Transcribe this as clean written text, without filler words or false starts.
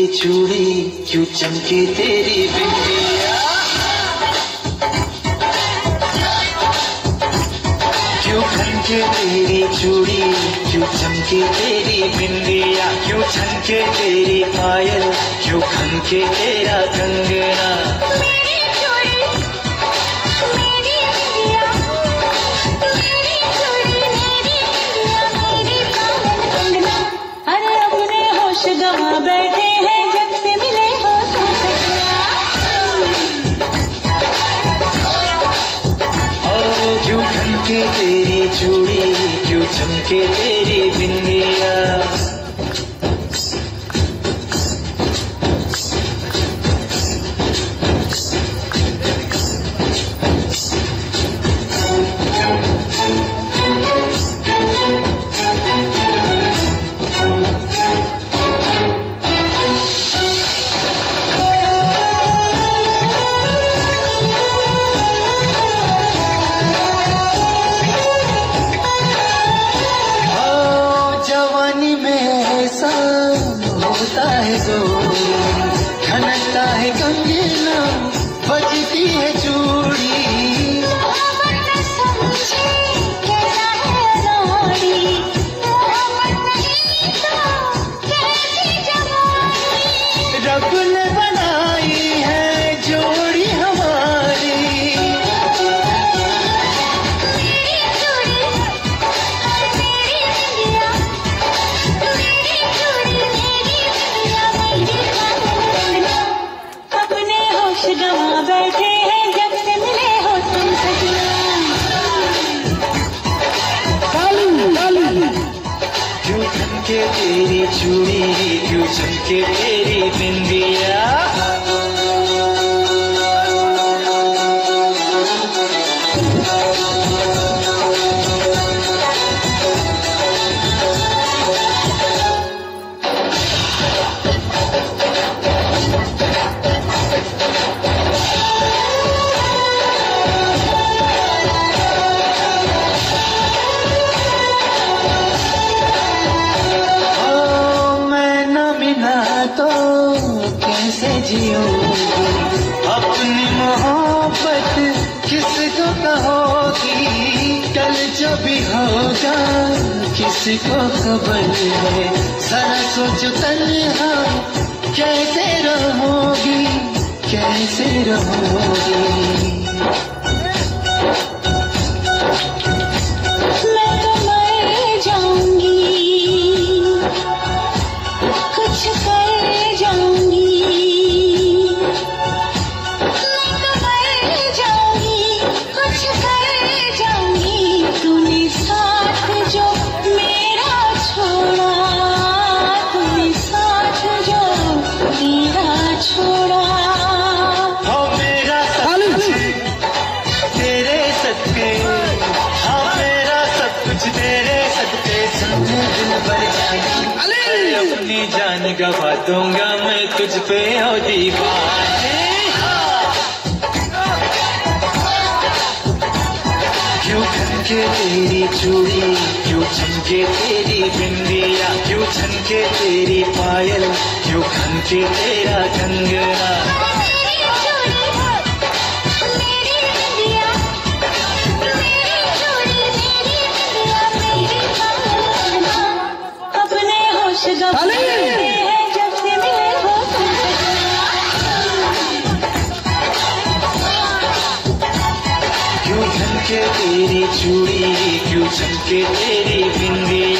चूड़ी क्यों चमके तेरी बिंदिया, क्यों खनके तेरी चूड़ी क्यों चमके तेरी बिंदिया, क्यों छनके तेरी पायल क्यों खनके तेरा कंगना। बैठे हैं जब से मिले हो तुम सजना, क्यों खनके तेरी चूड़ी क्यों चमके तेरी बिंदिया। होता है गोरी खनकता है कंगना बजती है चूड़ी, रब ने बनाई है जोड़ी हमारी। गवा बैठे हैं जब से मिले हो तुम सजना, क्यों खनके तेरी चूड़ी क्यों चमके तेरी बिंदिया। तो कैसे जियोगी अपनी मोहब्बत किसको कहोगी, कल जो भी होगा किसको खबर है, जरा सोचो तन्हा कैसे रहोगी कैसे रहोगी। अपनी जान गवा दूंगा मैं तुझ पे हो दीवाने, क्यों खनके तेरी चूड़ी क्यों चमके तेरी बिंदिया, क्यों छनके तेरी पायल क्यों खनके तेरा कंगना। जब से मिले हो तुम सजना, क्यों खनके तेरी चूड़ी क्यों चमके तेरी बिंदिया।